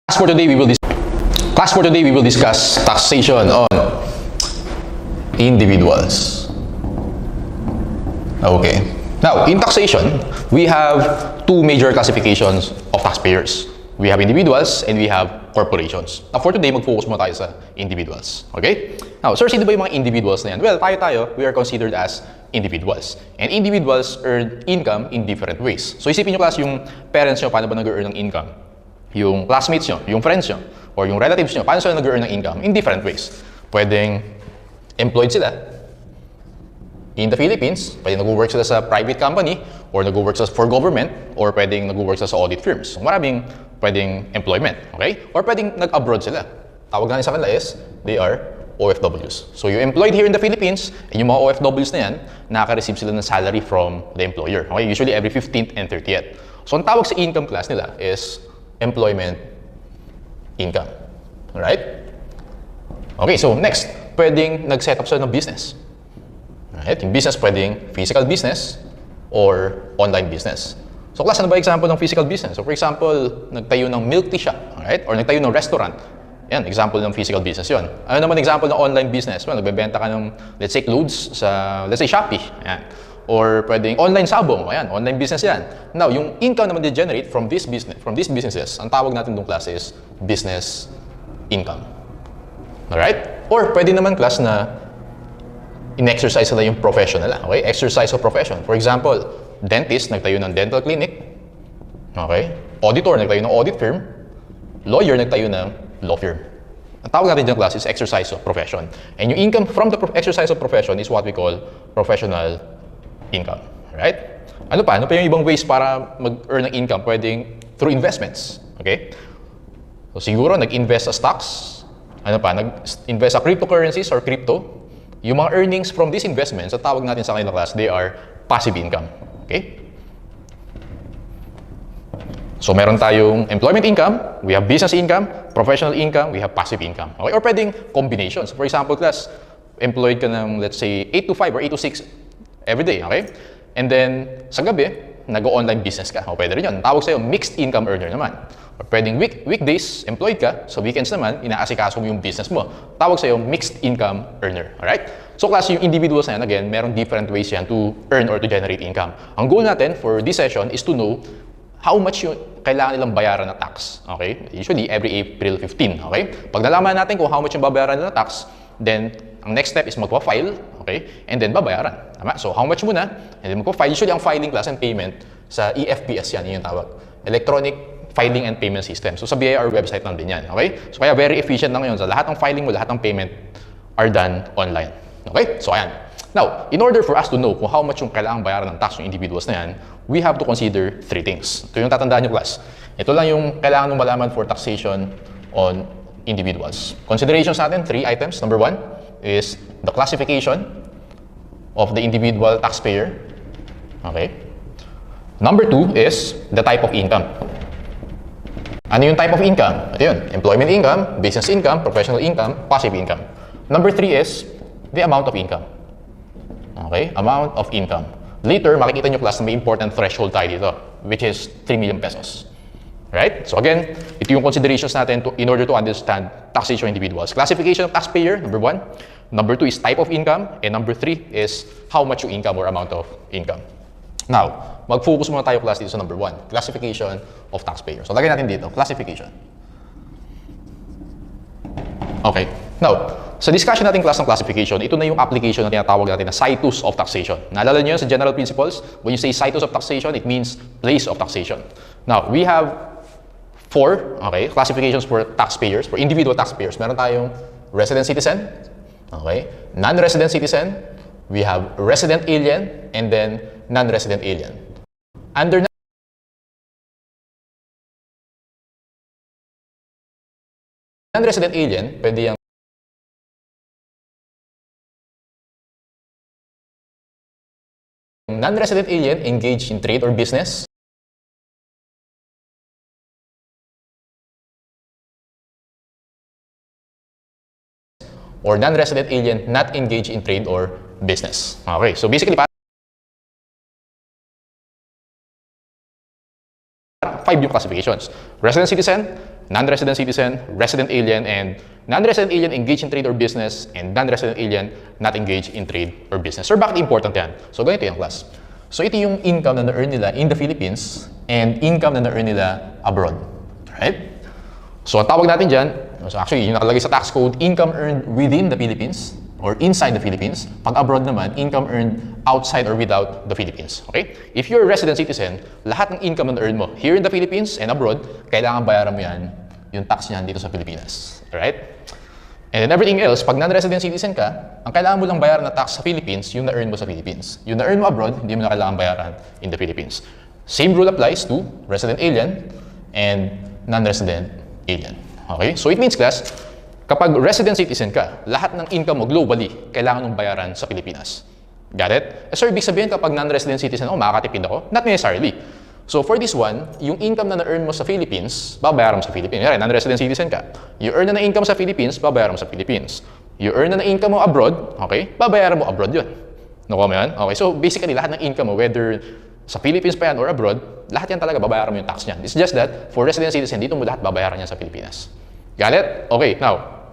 For today, we will discuss taxation on individuals. Okay. Now, in taxation, we have two major classifications of taxpayers. We have individuals and we have corporations. Now, for today, mag-focus muna tayo sa individuals. Okay? Now, sir, sino ba yung mga individuals na yan? Well, tayo, we are considered as individuals. And individuals earn income in different ways. So, isipin nyo kasi yung parents nyo, paano ba nag-earn ng income? Yung classmates nyo, yung friends nyo, or yung relatives nyo, paano sila nag-earn ng income? In different ways. Pwedeng employed sila in the Philippines, pwedeng nag-work sila sa private company, or nag-work sila for government, or pwedeng nag-work sila sa audit firms. So, maraming pwedeng employment, okay? Or pwedeng nag-abroad sila. Tawag natin sa kanila is, they are OFWs. So, you employed here in the Philippines, and yung mga OFWs na yan, nakaka-receive sila ng salary from the employer. Okay? Usually every 15th and 30th. So, ang tawag sa income class nila is employment income. Alright? Okay, so next, pwedeng nag-set up sila ng business. Alright? Yung business pwedeng physical business or online business. So, class, ano ba example ng physical business? So, for example, nagtayo ng milk tea shop, alright? Or nagtayo ng restaurant. Yan, example ng physical business yon. Ano naman example ng online business? Well, nagbebenta ka ng, let's say, clothes sa, let's say, Shopee. Ayan. Or pwedeng online sabong. Ayan, online business yan. Now, yung income naman generate from these businesses, ang tawag natin ng class is business income. Alright? Or pwede naman class na in-exercise nila yung profession nila. Okay? Exercise of profession. For example, dentist, nagtayo ng dental clinic. Okay? Auditor, nagtayo ng audit firm. Lawyer, nagtayo ng law firm. Ang tawag natin dyan class is exercise of profession. And yung income from the exercise of profession is what we call professional income. Right? Ano pa? Ano pa yung ibang ways para mag-earn ng income? Pwedeng through investments. Okay? So siguro, nag-invest sa stocks. Ano pa? Nag-invest sa cryptocurrencies or crypto. Yung mga earnings from these investments, ang tawag natin sa kanilang class, they are passive income. Okay? So, meron tayong employment income, we have business income, professional income, we have passive income. Okay? Or pwedeng combinations. For example, class, employed ka ng, let's say, 8 to 5 or 8 to 6 every day. Okay? And then, sa gabi, nag-online business ka. O, pwede rin yun. Tawag sa'yo, mixed income earner naman. Or pwedeng weekdays, employed ka. Sa weekends naman, inaasikaso mo yung business mo. Tawag sa'yo, mixed income earner. Alright? So, class, yung individuals na yan, again, meron different ways yan to earn or to generate income. Ang goal natin for this session is to know how much yung kailangan nilang bayaran na tax. Okay? Usually, every April 15. Okay? Pag nalaman natin kung how much yung babayaran nila na tax, then, ang next step is magpa-file. Okay? And then, babayaran. Tama? So, how much muna? And then, magpa-file. Usually, ang filing class and payment sa EFPS yan. Yun yung tawag. Electronic Filing and Payment System. So, sa BIR website lang din yan. Okay? So, kaya very efficient na ngayon. Sa lahat ng filing mo, lahat ng payment are done online. Okay? So, ayan. Now, in order for us to know kung how much yung kailangang bayaran ng tax ng individuals na yan, we have to consider three things. Ito yung tatandaan nyo, class. Ito lang yung kailangan mong malaman for taxation on individuals. Considerations natin, three items. Number one is the classification of the individual taxpayer. Okay? Number two is the type of income. Ano yung type of income? Ito yun. Employment income, business income, professional income, passive income. Number three is the amount of income. Okay? Amount of income. Later, makikita nyo class na may important threshold tayo dito, which is 3 million pesos. Right? So again, ito yung considerations natin in order to understand taxation of individuals. Classification of taxpayer, number one. Number two is type of income. And number three is how much yung income or amount of income. Now, mag-focus muna tayo class dito sa number one, classification of taxpayer. So lagay natin dito, classification. Okay. Now, sa discussion natin class ng classification, ito na yung application na tinatawag natin na situs of taxation. Naalala nyo yun sa general principles? When you say situs of taxation, it means place of taxation. Now, we have four classifications for taxpayers, for individual taxpayers. Meron tayong resident citizen, non-resident citizen, we have resident alien, and then non-resident alien. Under non-resident alien, pwede yung non-resident alien engaged in trade or business. Or non-resident alien not engaged in trade or business. Okay, so basically, 5 yung classifications. Resident citizen, non-resident citizen, resident alien, and non-resident alien engaged in trade or business, and non-resident alien not engaged in trade or business. Sir, bakit important yan? So, ganito yung class. So, ito yung income na na-earn nila in the Philippines and income na na-earn nila abroad. Right? So, ang tawag natin dyan, so actually, yung nakalagay sa tax code, income earned within the Philippines or inside the Philippines. Pag abroad naman, income earned outside or without the Philippines. Okay? If you're a resident citizen, lahat ng income na earn mo here in the Philippines and abroad, kailangan bayaran mo yan, yung tax niyan dito sa Pilipinas. Alright? And then everything else, pag non-resident citizen ka, ang kailangan mo lang bayaran na tax sa Philippines, yung na-earn mo sa Philippines. Yung na-earn mo abroad, hindi mo na kailangan bayaran in the Philippines. Same rule applies to resident alien and non-resident alien. Okay? So it means, class, kapag resident citizen ka, lahat ng income mo globally, kailangan mong bayaran sa Pilipinas. Got it? Sir, ibig sabihin kapag non-resident citizen ako, makakatipid ako? Not necessarily. So for this one, yung income na na-earn mo sa Philippines, babayaran mo sa Philippines. Yan, non-resident citizen ka. You earn na income sa Philippines, babayaran mo sa Philippines. You earn na income mo abroad, okay? Babayaran mo abroad yun. Nakuha mo yan? Okay, so basically, lahat ng income mo, whether sa Philippines pa yan or abroad, lahat yan talaga babayaran mo yung tax niyan. It's just that, for resident citizen, dito mo lahat babayaran yan sa Pilipinas. Got it? Okay, now,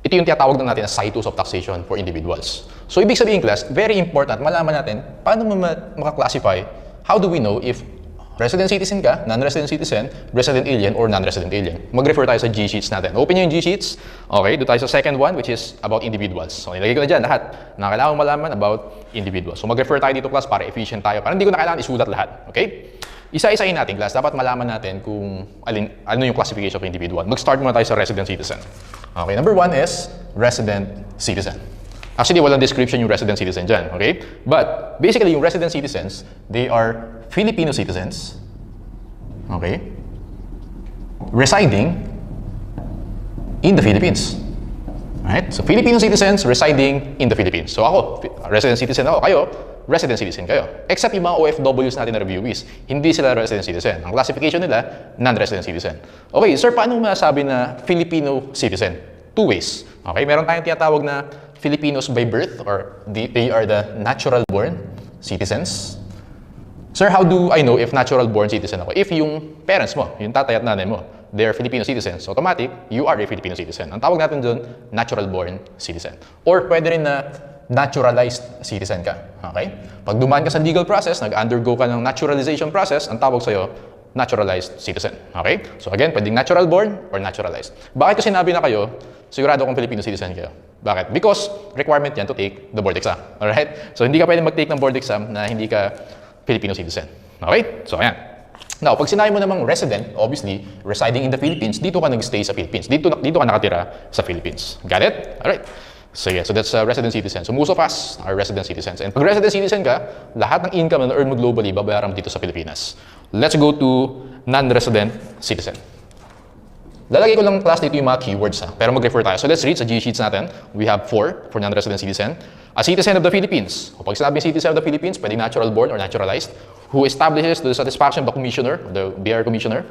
ito yung tinatawag na natin na situs of taxation for individuals. So, ibig sabihin, class, very important, malaman natin, paano mo maka-classify, how do we know if resident citizen ka, non-resident citizen, resident alien, or non-resident alien? Mag-refer tayo sa G-sheets natin. Open nyo yung G-sheets. Okay, doon tayo sa second one, which is about individuals. So, nilagay ko na dyan lahat na kailangan malaman about individuals. So, mag-refer tayo dito, class, para efficient tayo. Para hindi ko na kailangan isulat lahat. Okay? Isa-isahin natin, class. Dapat malaman natin kung ano yung classification of individual. Mag-start muna tayo sa resident citizen. Okay, number 1 is resident citizen. Actually, walang description yung resident citizen dyan, okay? But, basically, yung resident citizens, they are Filipino citizens, okay? Residing in the Philippines. Right? So, Filipino citizens residing in the Philippines. So, ako, resident citizen ako. Kayo, resident citizen kayo. Except yung mga OFWs natin na reviewees, hindi sila resident citizen. Ang classification nila, non-resident citizen. Okay, sir, paano masasabi na Filipino citizen? Two ways. Okay, meron tayong tinatawag na Filipinos by birth or they are the natural-born citizens. Sir, how do I know if natural-born citizen ako? If yung parents mo, yung tatay at nanay mo, they are Filipino citizens, automatic, you are a Filipino citizen. Ang tawag natin doon, natural-born citizen. Or pwede rin na naturalized citizen ka. Okay? Pag dumaan ka sa legal process, nag-undergo ka ng naturalization process, ang tawag sa'yo, naturalized citizen. Okay? So again, pwedeng natural-born or naturalized. Bakit ko sinabi na kayo, sigurado kung Filipino citizen kayo? Bakit? Because requirement yan to take the board exam. Alright? So hindi ka pwede mag-take ng board exam na hindi ka Filipino citizen. Okay? So ayan. Now, pag sinabi mo namang resident, obviously, residing in the Philippines, dito ka nag-stay sa Philippines. Dito ka nakatira sa Philippines. Got it? Alright. So yeah, so that's resident citizen. So most of us are resident citizens. And pag resident citizen ka, lahat ng income na earn mo globally, babayaran mo dito sa Pilipinas. Let's go to non-resident citizen. Lalagay ko lang class dito yung mga keywords ha, pero mag-refer tayo. So let's read sa G-sheets natin. We have 4 for non-resident citizen. A citizen of the Philippines. O pag sinabing citizen of the Philippines, pwedeng natural-born or naturalized, who establishes to the satisfaction of the commissioner, the BR commissioner,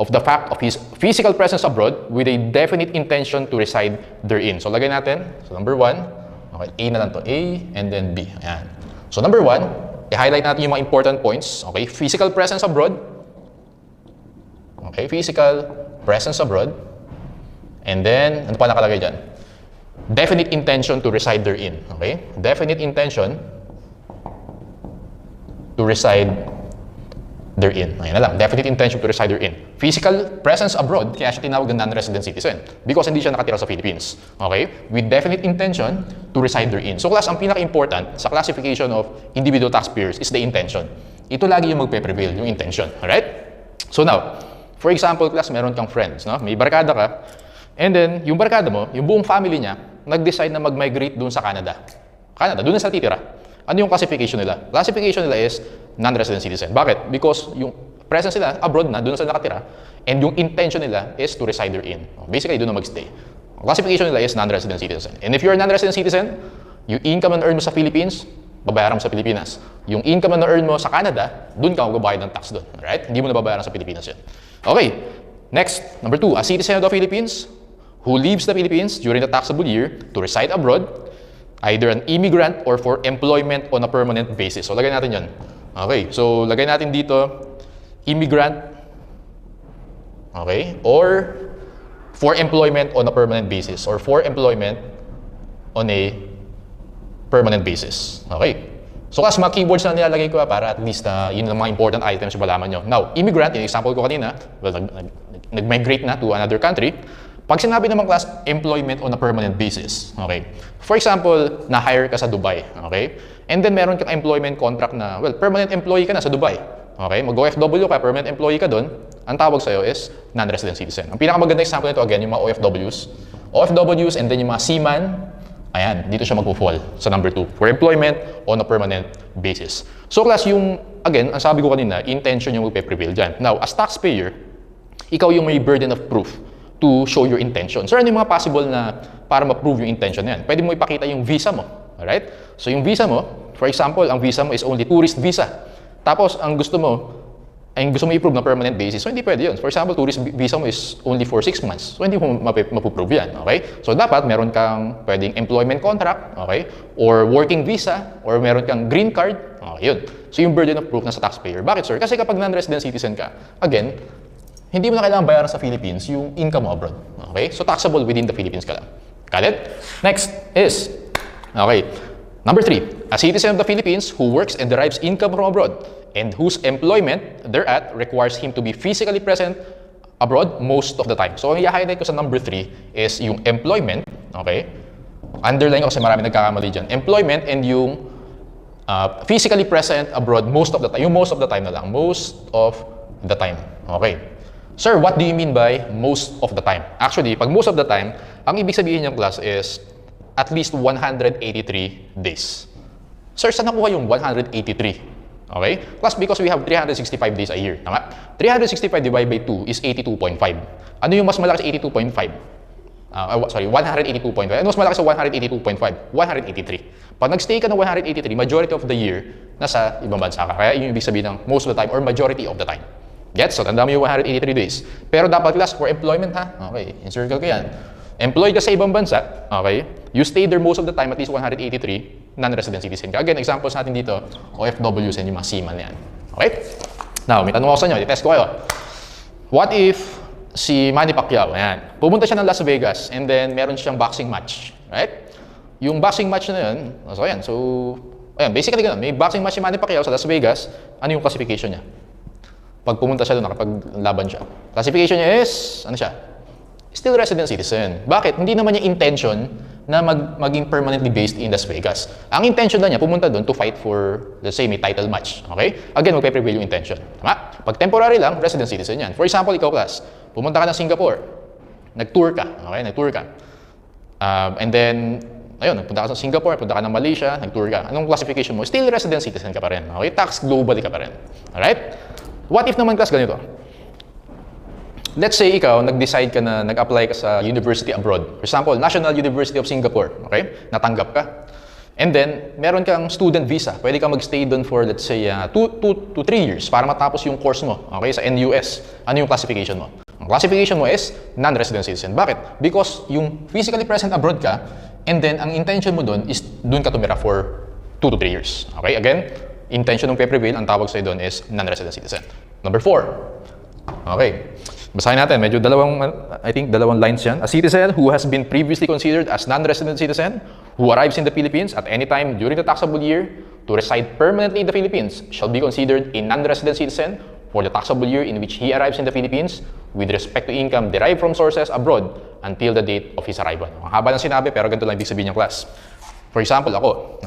of the fact of his physical presence abroad with a definite intention to reside therein. So lagay natin. So number 1, okay, A na lang to. A and then B. Ayan. So number 1, i-highlight natin yung mga important points. Okay, physical presence abroad. Okay, physical presence abroad. And then, ano pa nakalagay dyan? Definite intention to reside therein. Okay? Definite intention to reside therein. Ayan na lang. Definite intention to reside therein. Physical presence abroad, kaya siya tinawag na non-resident citizen. Because hindi siya nakatira sa Philippines. Okay? With definite intention to reside therein. So class, ang pinaka-important sa classification of individual taxpayers is the intention. Ito lagi yung magpe-prevail, yung intention. Alright? So now, for example, class, meron kang friends, no? May barkada ka, and then, yung barkada mo, yung buong family niya, nag-decide na mag-migrate doon sa Canada. Doon na sila titira. Ano yung classification nila? Classification nila is non-resident citizen. Bakit? Because yung presence nila, abroad na, doon na sila nakatira, and yung intention nila is to reside therein. Basically, doon na mag-stay. Classification nila is non-resident citizen. And if you're a non-resident citizen, yung income na earn mo sa Philippines, babayaran mo sa Pilipinas. Yung income na earn mo sa Canada, doon ka magbabayad ng tax doon. Right? Hindi mo na babayaran sa Pilipinas yun. Okay, next, number 2, a citizen of the Philippines who leaves the Philippines during the taxable year to reside abroad, either an immigrant or for employment on a permanent basis. So, lagay natin yan. Okay, so lagay natin dito immigrant, okay, or for employment on a permanent basis, or for employment on a permanent basis. Okay. So class, mga keywords na nilalagay ko para at least yun ang mga important items yung malaman nyo. Now, immigrant, yung example ko kanina, well, nag-migrate na to another country. Pag sinabi naman class, employment on a permanent basis. Okay. For example, na-hire ka sa Dubai. Okay. And then meron kang employment contract na, well, permanent employee ka na sa Dubai. Okay. Mag-OFW ka, permanent employee ka doon. Ang tawag sa'yo is non-resident citizen. Ang pinakamaganda example nito, again, yung mga OFWs. OFWs and then yung mga seaman, ayan, dito siya mag-fall sa number 2 for employment on a permanent basis. So class, yung, again, ang sabi ko kanina, intention yung magpe-prevail dyan. Now, as taxpayer, ikaw yung may burden of proof to show your intention. So, ano yung mga possible na para ma-prove yung intention na yan? Pwede mo ipakita yung visa mo. Alright? So, yung visa mo, for example, ang visa mo is only tourist visa. Tapos, ang gusto mo i-prove na permanent basis. So, hindi pwede yun. For example, tourist visa mo is only for 6 months. So, hindi mo mapuprove yan. Okay? So, dapat meron kang pwedeng employment contract, okay? Or working visa, or meron kang green card. Okay, yun. So, yung burden of proof na sa taxpayer. Bakit, sir? Kasi kapag non-resident citizen ka, again, hindi mo na kailangan bayaran sa Philippines yung income mo abroad. Okay? So, taxable within the Philippines ka lang. Got it? Next is, okay, number 3, a citizen of the Philippines who works and derives income from abroad and whose employment thereat requires him to be physically present abroad most of the time. So, ang i-highlight ko sa number 3 is yung employment, okay? Underline ko kasi marami nagkakamali dyan. Employment and yung physically present abroad most of the time. Yung most of the time na lang. Most of the time. Okay. Sir, what do you mean by most of the time? Actually, pag most of the time, ang ibig sabihin ng class is at least 183 days. Sir, saan nakuha yung 183? Okay? Plus, because we have 365 days a year. Tama? 365 divided by 2 is 82.5. Ano yung mas malaki sa 82.5? 182.5. Ano mas malaki sa 182.5? 183. Pag nag-stay ka ng 183, majority of the year, nasa ibang bansa ka. Kaya yun yung ibig sabihin ng most of the time or majority of the time. Gets? So, tanda mo yung 183 days. Pero dapat class for employment, ha? Okay, encircle ko yan. Employed ka sa ibang bansa, okay? You stay there most of the time, at least 183, non-resident citizen ka. Again, examples natin dito, OFWs and yung mga seaman yan. Okay? Now, may tanong ako sa inyo, i-test ko kayo. What if si Manny Pacquiao, ayan, pumunta siya ng Las Vegas and then meron siyang boxing match, right? Yung boxing match na yun, so ayan, ayan, basically ganun, may boxing match si Manny Pacquiao sa Las Vegas, ano yung classification niya? Pag pumunta siya doon, nakapaglaban siya. Classification niya is, ano siya? Still resident citizen. Bakit? Hindi naman niya intention na maging permanently based in Las Vegas. Ang intention na niya, pumunta doon to fight for, let's say, may title match. Okay? Again, magpe-prevail yung intention. Tama? Pag temporary lang, resident citizen yan. For example, ikaw class, pumunta ka ng Singapore. Nag-tour ka. Okay? Nag-tour ka. And then, ayun, nagpunta ka sa Singapore, punta ka ng Malaysia, nag-tour ka. Anong classification mo? Still resident citizen ka pa rin. Okay? Tax globally ka pa rin. Alright? What if naman class ganito? Let's say ikaw, nag-decide ka na nag-apply ka sa university abroad. For example, National University of Singapore. Okay? Natanggap ka. And then, meron kang student visa. Pwede ka mag-stay doon for, let's say, 2 to 3 years para matapos yung course mo. Okay? Sa NUS. Ano yung classification mo? Ang classification mo is non-resident citizen. Bakit? Because yung physically present abroad ka, and then, ang intention mo doon is doon ka tumira for 2 to 3 years. Okay? Again, intention ng prevail, ang tawag sa'yo doon is non-resident citizen. Number 4. Okay. Basahin natin. Medyo dalawang lines yan. A citizen who has been previously considered as non-resident citizen who arrives in the Philippines at any time during the taxable year to reside permanently in the Philippines shall be considered a non-resident citizen for the taxable year in which he arrives in the Philippines with respect to income derived from sources abroad until the date of his arrival. Ang haba ng sinabi, pero ganito lang ibig sabihin ng class. For example, ako,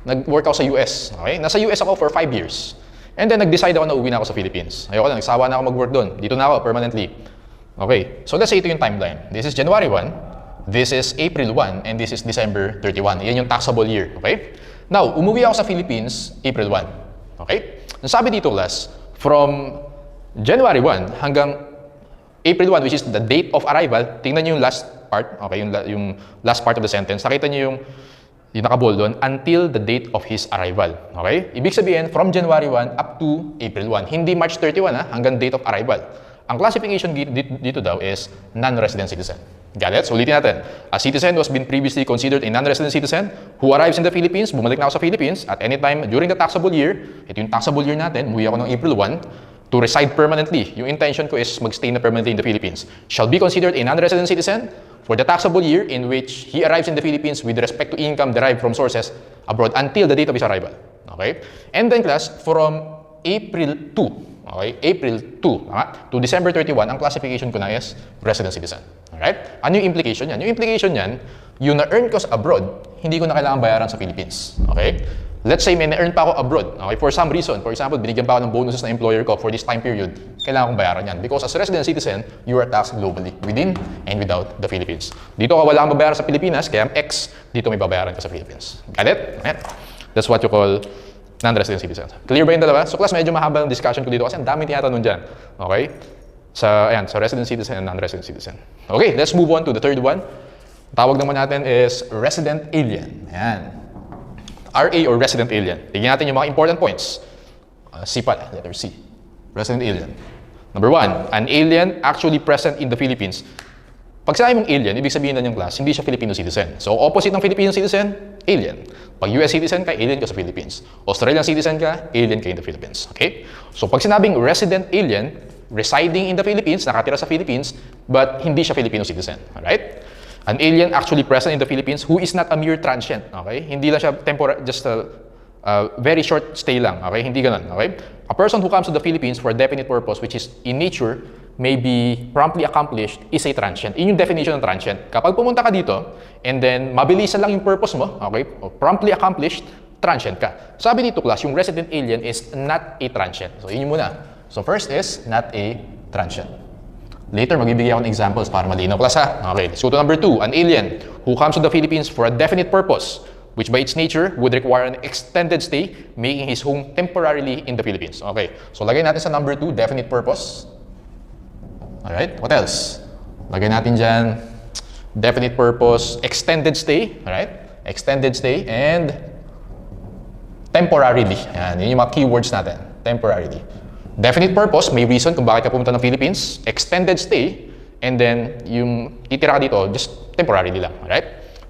nag-work ako sa US. Okay? Nasa US ako for 5 years. And then, nag-decide ako na uwi na ako sa Philippines. Ayoko na, nagsawa na ako mag-work doon. Dito na ako, permanently. Okay, so let's say ito yung timeline. This is January 1, this is April 1, and this is December 31. Yan yung taxable year, okay? Now, umuwi ako sa Philippines, April 1. Okay? Nasabi dito, class, from January 1 hanggang April 1, which is the date of arrival, tingnan nyo yung last part, okay, yung last part of the sentence. Nakita nyo yung nakabold doon, until the date of his arrival. Okay? Ibig sabihin, from January 1 up to April 1. Hindi March 31 hanggang date of arrival. Ang classification dito daw is non-resident citizen. Got it? So ulitin natin. A citizen who has been previously considered a non-resident citizen who arrives in the Philippines, bumalik na ako sa Philippines at any time during the taxable year, ito yung taxable year natin, umuwi ako ng April 1, to reside permanently, yung intention ko is magstay na permanently in the Philippines, shall be considered a non-resident citizen for the taxable year in which he arrives in the Philippines with respect to income derived from sources abroad until the date of his arrival. Okay? And then class, from April 2, okay? April 2 to December 31, ang classification ko na is resident citizen. Alright? Ano yung implication yan? Yung implication yan, yung na-earn ko sa abroad, hindi ko na kailangan bayaran sa Philippines. Okay? Let's say may na-earn pa ako abroad. Okay? For some reason, for example, binigyan pa ako ng bonuses na employer ko for this time period, kailangan kong bayaran yan. Because as a resident citizen, you are taxed globally, within and without the Philippines. Dito ka wala kang babayaran sa Pilipinas, kaya X, dito may babayaran ka sa Philippines. Got it? Right? That's what you call non-resident citizens. Clear ba yung dalawa? So class, medyo mahaba ng discussion ko dito kasi ang dami tinatanong dyan. Okay? Sa resident citizen and non-resident citizen. Okay, let's move on to the third one. Tawag naman natin is resident alien. Ayan. RA or resident alien. Tignan natin yung mga important points. C pala, letter C. Resident alien. Number 1, an alien actually present in the Philippines. Pag sinabi mong alien, ibig sabihin na yung class, hindi siya Filipino citizen. So, opposite ng Filipino citizen, alien. Pag US citizen ka, alien ka sa Philippines. Australian citizen ka, alien ka in the Philippines. Okay? So, pag sinabing resident alien, residing in the Philippines, nakatira sa Philippines, but hindi siya Filipino citizen. Alright? An alien actually present in the Philippines who is not a mere transient. Okay? Hindi lang siya just a very short stay lang. Okay? Hindi ganun. Okay? A person who comes to the Philippines for a definite purpose, which is in nature, may be promptly accomplished, is a transient. Yun yung definition ng transient. Kapag pumunta ka dito, and then mabilisan lang yung purpose mo, okay? O promptly accomplished, transient ka. Sabi dito class, yung resident alien is not a transient. So yun yung muna. So first is not a transient. Later, magbibigay ako ng examples para malinaw class ha. Okay, let's go to number 2. An alien who comes to the Philippines for a definite purpose, which by its nature would require an extended stay, making his home temporarily in the Philippines. Okay, so lagay natin sa number 2, definite purpose. Alright, what else? Lagay natin dyan, definite purpose, extended stay. Alright, extended stay and temporarily. Yan, yun yung mga keywords natin. Temporarily. Definite purpose, may reason kung bakit ka pumunta ng Philippines. Extended stay, and then yung titira ka dito, just temporarily lang. Alright?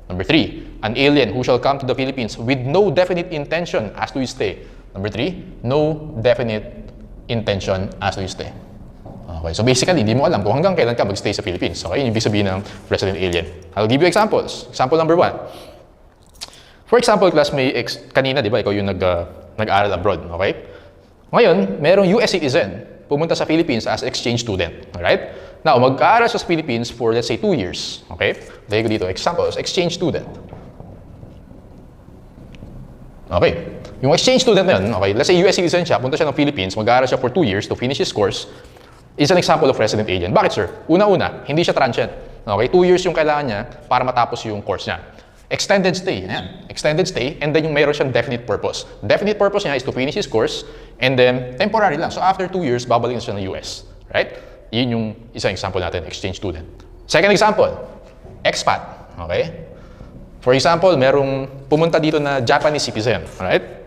Number 3, an alien who shall come to the Philippines with no definite intention as to his stay. Number 3, no definite intention as to his stay. Okay, so basically, hindi mo alam kung hanggang kailan ka mag-stay sa Philippines. Okay, yun yung ibig sabihin ng resident alien. I'll give you examples. Example number 1. For example, class, kanina, di ba, ikaw yung nag-aral abroad, okay? Ngayon, merong US citizen pumunta sa Philippines as exchange student, alright? Now, mag-aaral siya sa Philippines for, let's say, 2 years, okay? Lagay ko dito, examples, exchange student. Okay, yung exchange student na yun, okay, let's say US citizen siya, punta siya ng Philippines, mag-aaral siya for 2 years to finish his course, is an example of resident alien. Bakit, sir? Una-una, hindi siya transient. Okay, 2 years yung kailangan niya para matapos yung course niya. Extended stay, yan. Extended stay, and then yung meron siyang definite purpose. Definite purpose niya is to finish his course, and then temporary lang. So after 2 years, babalik na siya ng US. Right? Yun yung isang example natin, exchange student. Second example, expat. Okay? For example, merong pumunta dito na Japanese citizen. Right?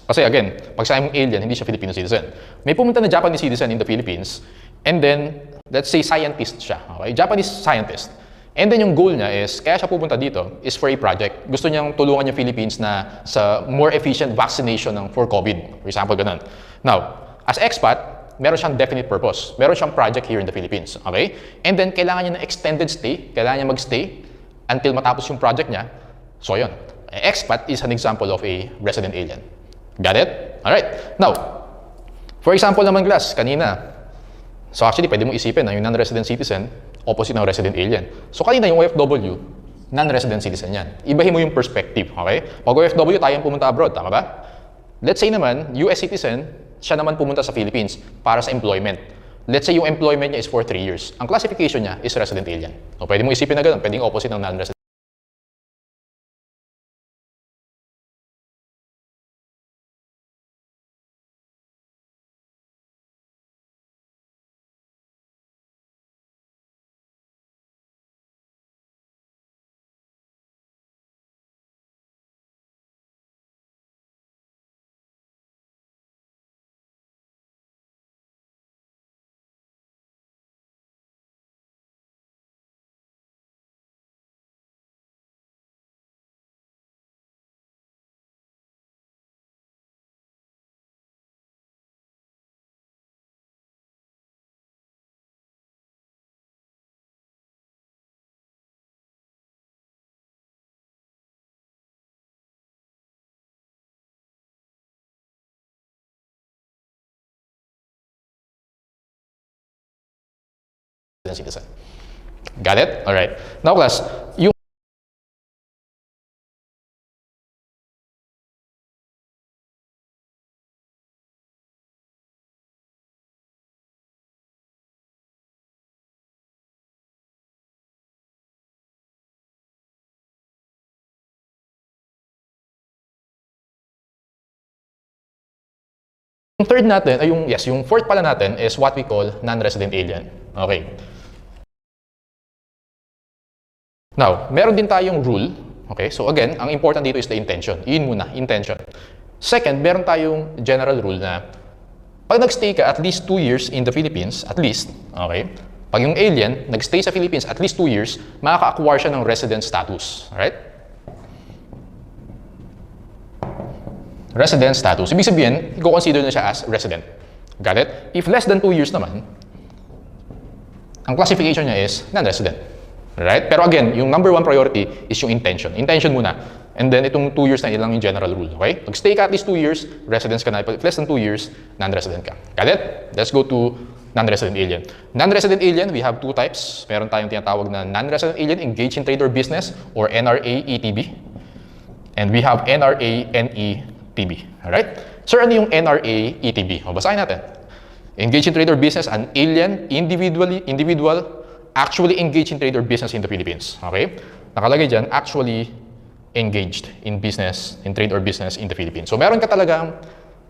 Kasi again, pag sa mong alien, hindi siya Filipino citizen. May pumunta na Japanese citizen in the Philippines, and then, let's say, scientist siya. Okay? Japanese scientist. And then yung goal niya is, kaya siya pupunta dito, is for a project. Gusto niyang tulungan yung Philippines na sa more efficient vaccination for COVID. For example, ganun. Now, as expat, meron siyang definite purpose. Meron siyang project here in the Philippines. Okay? And then, kailangan niya ng extended stay. Kailangan niya mag-stay until matapos yung project niya. So, yun. Expat is an example of a resident alien. Got it? Alright. Now, for example naman, class, kanina. So actually, pwede mong isipin na yung non-resident citizen, opposite ng resident alien. So kanina yung OFW, non-resident citizen yan. Ibahin mo yung perspective, okay? Pag OFW, tayo pumunta abroad, tama ba? Let's say naman, US citizen, siya naman pumunta sa Philippines para sa employment. Let's say yung employment niya is for 3 years. Ang classification niya is resident alien. So pwede mong isipin na gano'n, pwedeng opposite ng non-resident. citizen. Got it? Alright. Now class, yung third natin, ay yung fourth pala natin is what we call non-resident alien. Okay. Now, meron din tayong rule. Okay, so again, ang important dito is the intention. Yun muna, intention. Second, meron tayong general rule na pag nagstay ka at least 2 years in the Philippines, at least, okay, pag yung alien nagstay sa Philippines at least 2 years, makaka-acquire siya ng resident status. Alright? Resident status. Ibig sabihin, i-consider na siya as resident. Got it? If less than 2 years naman, ang classification niya is non-resident. Right? Pero again, yung number one priority is yung intention. Intention muna. And then, itong 2 years na ilang yung general rule. Okay? Pag-stay ka at least 2 years, residence ka na. If less than 2 years, non-resident ka. Got it? Let's go to non-resident alien. Non-resident alien, we have 2 types. Meron tayong tinatawag na non-resident alien engaged in trade or business or NRA-ETB. And we have NRA-NETB. Alright? Sir, ano yung NRA-ETB? O, basahin natin. Engaged in trade or business, an alien, individual, actually engaged in trade or business in the Philippines. Okay? Nakalagay dyan, actually engaged in business, in trade or business in the Philippines. So, meron ka talagang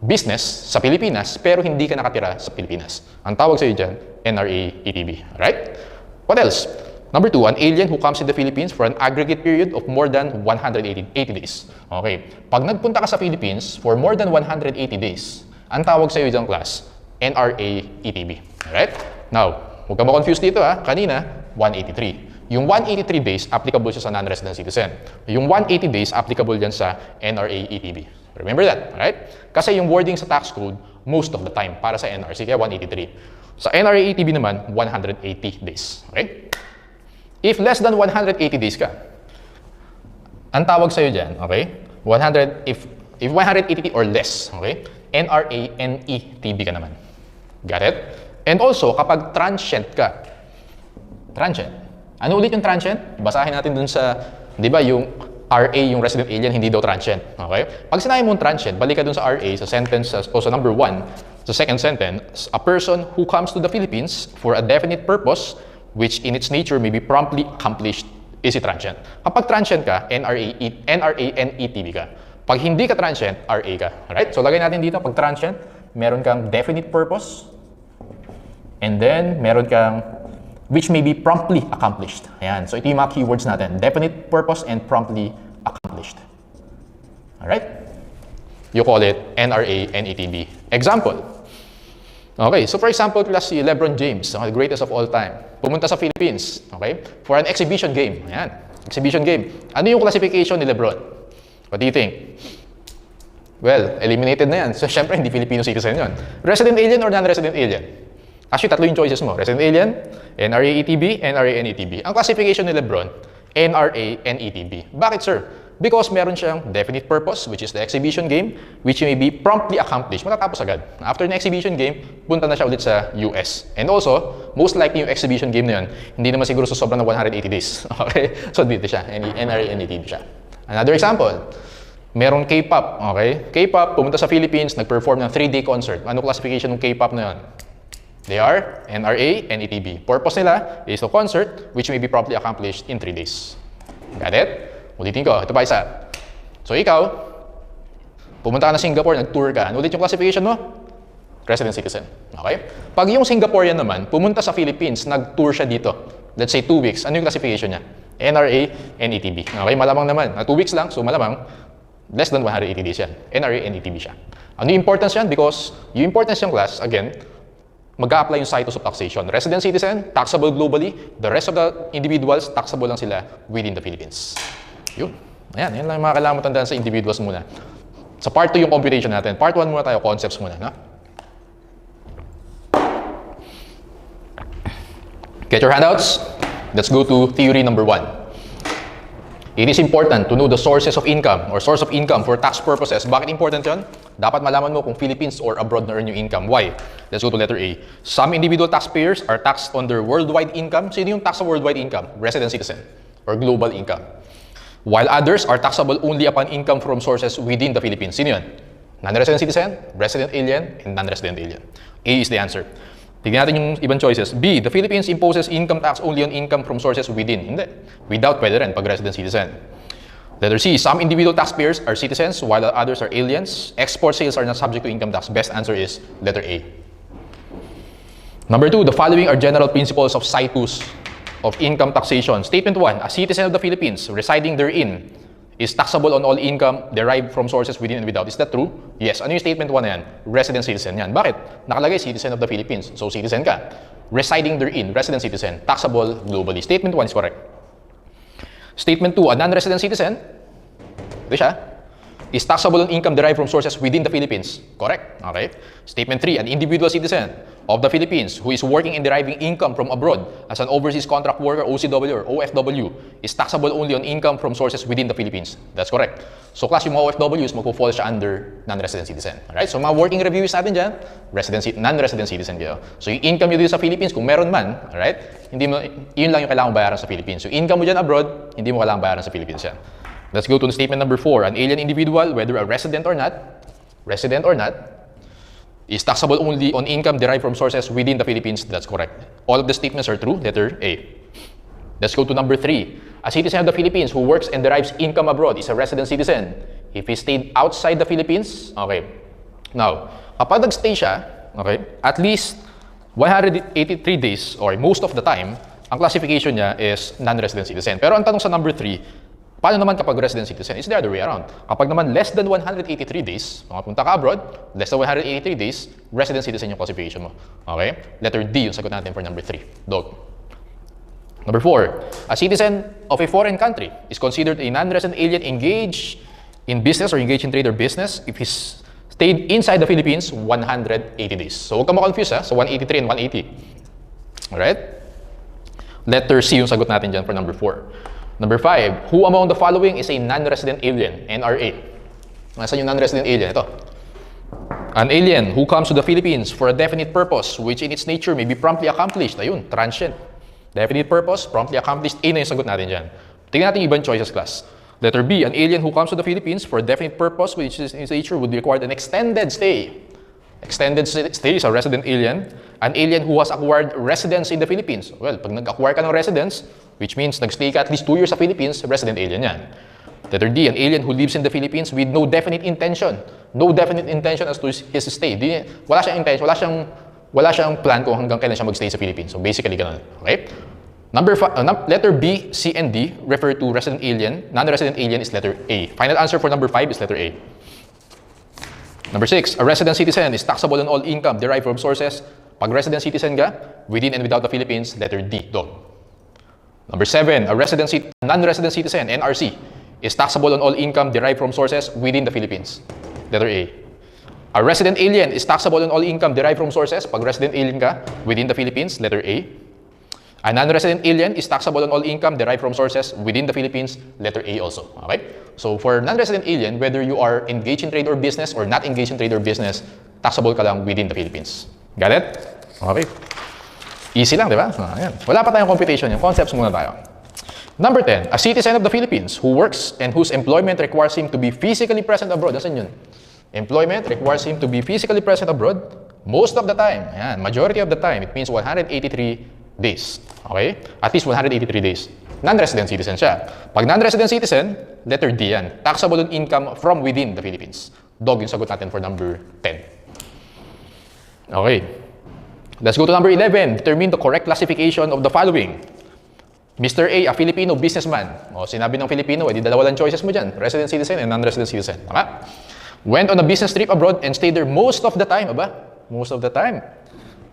business sa Pilipinas, pero hindi ka nakatira sa Pilipinas. Ang tawag sa'yo dyan, NRA-ETB. Alright? What else? Number 2, an alien who comes in the Philippines for an aggregate period of more than 180 days. Okay. Pag nagpunta ka sa Philippines for more than 180 days, ang tawag sa'yo dyan, class, NRA-ETB. Alright? Now, huwag ka ma-confuse dito ha. Kanina, 183. Yung 183 days, applicable siya sa non-resident citizen. Yung 180 days, applicable yan sa NRA-ETB. Remember that, right? Kasi yung wording sa tax code, most of the time, para sa NRC, kaya 183. Sa NRA-ETB naman, 180 days. Okay? If less than 180 days ka, ang tawag sa'yo dyan, okay? If 180 or less, okay? NRA-NETB ka naman. Got it? And also, kapag transient ka, transient. Ano ulit yung transient? Basahin natin dun sa, di ba, yung RA, yung resident alien, hindi daw transient. Okay? Pag sinabi mong transient, balik ka dun sa RA, sa sentence, o sa number 1, sa second sentence, a person who comes to the Philippines for a definite purpose, which in its nature may be promptly accomplished, is a transient. Kapag transient ka, NRA-NETB ka. Pag hindi ka transient, RA ka. Alright? So, lagay natin dito, pag transient, meron kang definite purpose, and then, meron kang which may be promptly accomplished. Ayan. So, ito yung mga keywords natin. Definite purpose and promptly accomplished. Alright? You call it NRA-NETB. Example. Okay. So, for example, class si LeBron James, the greatest of all time. Pumunta sa Philippines. Okay? For an exhibition game. Ayan. Exhibition game. Ano yung classification ni LeBron? What do you think? Well, eliminated na yan. So, syempre, hindi Filipino citizen yun. Resident alien or non-resident alien? Actually, tatlo yung choices mo. Resident alien, NRA-ETB, NRA-NETB. Ang classification ni LeBron, NRA-NETB. Bakit, sir? Because meron siyang definite purpose, which is the exhibition game, which may be promptly accomplished. Matatapos agad. After the exhibition game, punta na siya ulit sa US. And also, most likely yung exhibition game na yun, hindi naman siguro sa sobrang ng 180 days. Okay? So, dito siya. NRA-NETB siya. Another example. Meron K-pop. Okay? K-pop, pumunta sa Philippines, nag-perform ng 3-day concert. Ano classification ng K-pop na yun? They are NRA-NETB. Purpose nila is a concert which may be promptly accomplished in 3 days. Got it? Ulitin ko. Ito pa isa. So, ikaw, pumunta ka na Singapore, nag-tour ka. Ano ulit yung classification mo? Resident citizen. Okay? Pag yung Singaporean naman, pumunta sa Philippines, nag-tour siya dito. Let's say 2 weeks. Ano yung classification niya? NRA-NETB. Okay? Malamang naman. 2 weeks lang, so malamang less than 180 days yan. NRA-NETB siya. Ano yung importance yan? Because yung importance yung class, again, mag-a-apply yung situs of taxation. Resident citizen, taxable globally. The rest of the individuals, taxable lang sila within the Philippines. Yun. Ayan, yan lang yung mga kailangan mo tandaan sa individuals muna. Sa part 2 yung computation natin. Part 1 muna tayo, concepts muna. No? Get your handouts. Let's go to theory number 1. It is important to know the sources of income or source of income for tax purposes. Bakit important yun? Dapat malaman mo kung Philippines or abroad na earn yung income. Why? Let's go to letter A. Some individual taxpayers are taxed on their worldwide income. Sino yung tax sa worldwide income? Resident citizen or global income. While others are taxable only upon income from sources within the Philippines. Sino yun? Non-resident citizen, resident alien, and non-resident alien. A is the answer. Tignan natin yung ibang choices. B, the Philippines imposes income tax only on income from sources within. Hindi. Without pwede rin pag resident citizen. Letter C, some individual taxpayers are citizens while others are aliens. Export sales are not subject to income tax. Best answer is letter A. Number 2, the following are general principles of situs of income taxation. Statement 1, a citizen of the Philippines residing therein is taxable on all income derived from sources within and without. Is that true? Yes. Ano yung statement 1 na yan? Resident citizen yan. Bakit? Nakalagay citizen of the Philippines. So, citizen ka. Residing therein, resident citizen, taxable globally. Statement 1 is correct. Statement 2, a non-resident citizen, ito siya, is taxable on income derived from sources within the Philippines. Correct. Okay. Statement 3, an individual citizen of the Philippines who is working and deriving income from abroad as an overseas contract worker, OCW or OFW, is taxable only on income from sources within the Philippines. That's correct. So class, yung mga OFWs, magpo-fall siya under non-resident citizen. Alright? So mga working reviews natin dyan, non-resident citizen kayo. So yung income nyo dito sa Philippines, kung meron man, alright? Hindi mo, yun lang yung kailangan bayaran sa Philippines. So income mo dyan abroad, hindi mo kailangan bayaran sa Philippines yan. Let's go to statement number 4. An alien individual, whether a resident or not, is taxable only on income derived from sources within the Philippines. That's correct. All of the statements are true. Letter A. Let's go to number 3. A citizen of the Philippines who works and derives income abroad is a resident citizen. If he stayed outside the Philippines, okay. Now, kapag nag-stay siya, okay, at least 183 days, or most of the time, ang classification niya is non-resident citizen. Pero ang tanong sa number 3, paano naman kapag resident citizen? It's the other way around. Kapag naman less than 183 days, punta ka abroad, less than 183 days, resident citizen yung classification mo. Okay? Letter D yung sagot natin for number 3. Dog. Number 4, a citizen of a foreign country is considered a non-resident alien engaged in business or engaged in trade or business if he's stayed inside the Philippines 180 days. So huwag ka ma-confuse ha, sa 183 and 180. Alright? Letter C yung sagot natin dyan for number 4. Number 5, who among the following is a non-resident alien? NRA. Nasaan yung non-resident alien? Ito. An alien who comes to the Philippines for a definite purpose which in its nature may be promptly accomplished. Ayun, transient. Definite purpose, promptly accomplished. A na yung sagot natin dyan. Tingnan natin yung ibang choices, class. Letter B, an alien who comes to the Philippines for a definite purpose which in its nature would require an extended stay. Extended stay is a resident alien. An alien who has acquired residence in the Philippines. Well, pag nag-acquire ka ng residence, which means nag-stay ka at least 2 years sa Philippines, resident alien yan. Letter D, an alien who lives in the Philippines with no definite intention. No definite intention as to his stay. Wala siyang intention, wala siyang plan kung hanggang kailan siya mag-stay sa Philippines. So basically, ganun. Okay? Letter B, C, and D refer to resident alien. Non-resident alien is letter A. Final answer for number 5 is letter A. Number 6, a resident citizen is taxable on all income derived from sources. Pag resident citizen ka, within and without the Philippines, letter D, dog. Number 7, a non-resident citizen, NRC, is taxable on all income derived from sources within the Philippines. Letter A. A resident alien is taxable on all income derived from sources. Pag resident alien ka, within the Philippines, letter A. A non-resident alien is taxable on all income derived from sources within the Philippines, letter A also. Okay? So for non-resident alien, whether you are engaged in trade or business or not engaged in trade or business, taxable ka lang within the Philippines. Got it? Okay. Easy lang, di ba? Ayan. Wala pa tayong computation. Yung concepts muna tayo. Number 10, a citizen of the Philippines who works and whose employment requires him to be physically present abroad. Nasaan yun? Employment requires him to be physically present abroad most of the time. Ayan. Majority of the time. It means 183 days. Okay? At least 183 days. Non-resident citizen siya. Pag non-resident citizen, letter D yan. Taxable on income from within the Philippines. Dog yung sagot natin for number 10. Okay. Let's go to number 11. Determine the correct classification of the following. Mr. A, a Filipino businessman. O, sinabi ng Filipino, di dalawa lang choices mo dyan. Resident citizen and non-resident citizen. Tama? Went on a business trip abroad and stayed there most of the time. Aba? Most of the time.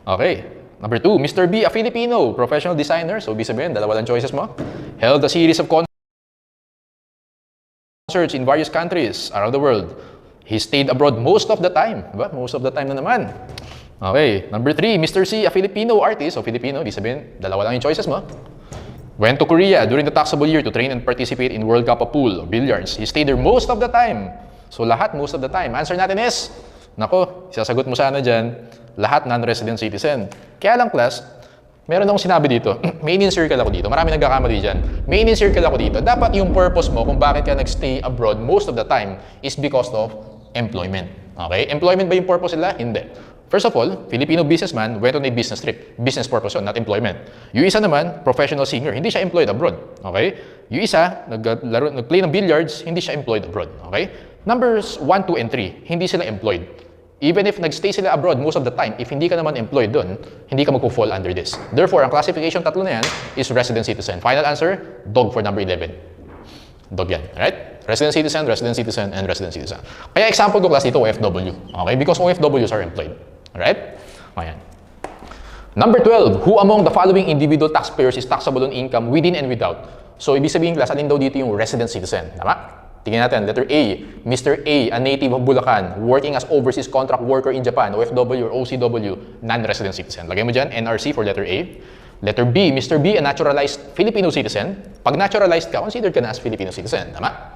Okay. Number 2, Mr. B, a Filipino professional designer. So, ibig sabihin, dalawa lang choices mo. Held a series of concerts in various countries around the world. He stayed abroad most of the time. Aba? Most of the time na naman. Okay. Number 3, Mr. C, a Filipino artist. So, Filipino, ibig sabihin, dalawa lang yung choices mo. Went to Korea during the taxable year to train and participate in World Cup of Pool or billiards. He stayed there most of the time. So lahat most of the time. Answer natin is, nako, isasagot mo sana dyan, lahat non-resident citizen. Kaya lang class, meron akong sinabi dito, may in-circle ako dito. Marami nagkakamali dyan. May in-circle ako dito. Dapat yung purpose mo kung bakit ka nag-stay abroad most of the time is because of employment. Okay? Employment ba yung purpose nila? Hindi. First of all, Filipino businessman went on a business trip. Business purpose yun, not employment. Yung isa naman, professional singer, hindi siya employed abroad. Okay? Yung isa, nag-play ng billiards, hindi siya employed abroad. Okay? Numbers 1, 2, and 3, hindi sila employed. Even if nag-stay sila abroad most of the time, if hindi ka naman employed doon, hindi ka magpo-fall under this. Therefore, ang classification tatlo na yan is resident citizen. Final answer, dog for number 11. Dog yan. Alright? Resident citizen, and resident citizen. Kaya example ko class dito, OFW. Okay? Because OFWs are employed. Alright? Ayan. Number 12, who among the following individual taxpayers is taxable on income within and without? So, ibig sabihin class, alin daw dito yung resident citizen? Tama? Tingnan natin. Letter A, Mr. A, a native of Bulacan, working as overseas contract worker in Japan, OFW or OCW, non-resident citizen. Lagay mo dyan, NRC for letter A. Letter B, Mr. B, a naturalized Filipino citizen. Pag naturalized ka, considered ka na as Filipino citizen. Tama?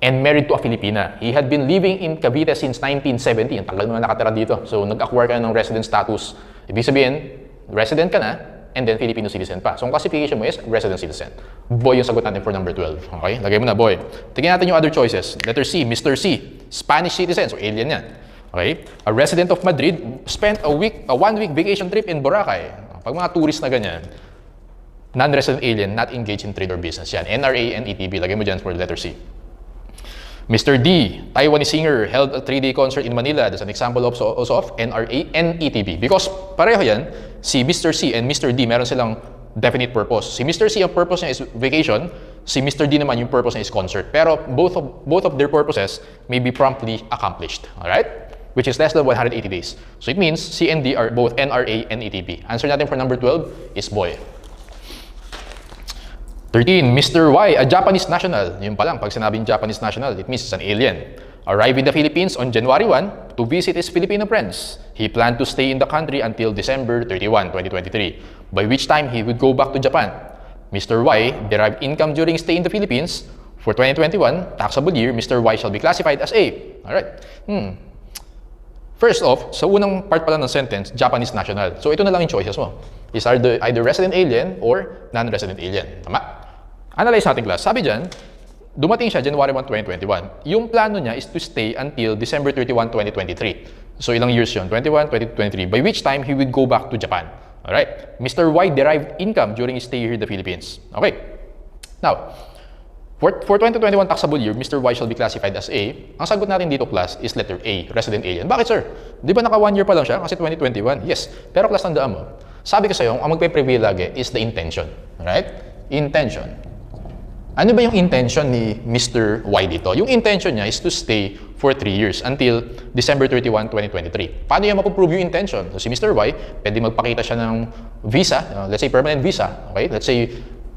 And married to a Filipina. He had been living in Cavite since 1970. Ang tagal naman nakatira dito. So, nag-acquire ka ng resident status. Ibig sabihin, resident ka na, and then Filipino citizen pa. So, ang classification mo is resident citizen. Boy yung sagot natin for number 12. Okay? Lagay mo na, boy. Tingnan natin yung other choices. Letter C, Mr. C, Spanish citizen. So, alien yan. Okay? A resident of Madrid spent a 1-week vacation trip in Boracay. Pag mga tourist na ganyan, non-resident alien, not engaged in trade or business. Yan. NRA and ETB. Lagay mo dyan for letter C. Mr. D, Taiwanese singer, held a 3-day concert in Manila. That's an example also of NRA and ETB. Because pareho yan, si Mr. C and Mr. D, meron silang definite purpose. Si Mr. C, ang purpose niya is vacation. Si Mr. D naman, yung purpose niya is concert. Pero both of their purposes may be promptly accomplished. Alright? Which is less than 180 days. So it means C and D are both NRA and ETB. Answer natin for number 12 is boy. 13, Mr. Y, a Japanese national. Yun pa lang, pag sinabing Japanese national, it means it's an alien. Arrived in the Philippines on January 1 to visit his Filipino friends. He planned to stay in the country until December 31, 2023, by which time he would go back to Japan. Mr. Y derived income during stay in the Philippines. For 2021, taxable year, Mr. Y shall be classified as A. Alright. First off, sa unang part pala ng sentence, Japanese national. So ito na lang yung choices mo. Is either resident alien or non-resident alien. Tama? Analyze natin class. Sabi dyan, dumating siya January 1, 2021. Yung plano niya is to stay until December 31, 2023. So ilang years yun? 21, 2023. By which time he would go back to Japan. Alright? Mr. Y derived income during his stay here in the Philippines. Okay. Now, for 2021 taxable year, Mr. Y shall be classified as A. Ang sagot natin dito class is letter A, resident alien. Bakit sir? Di ba naka 1 year pa lang siya? Kasi 2021. Yes. Pero class, tandaan mo. Sabi ko sa'yo, ang magpe-prevail lagi is the intention. Right? Intention. Ano ba yung intention ni Mr. Y dito? Yung intention niya is to stay for 3 years until December 31, 2023. Paano niya mapuprove yung intention? So, si Mr. Y, pwede magpakita siya ng visa, let's say permanent visa. Okay? Let's say,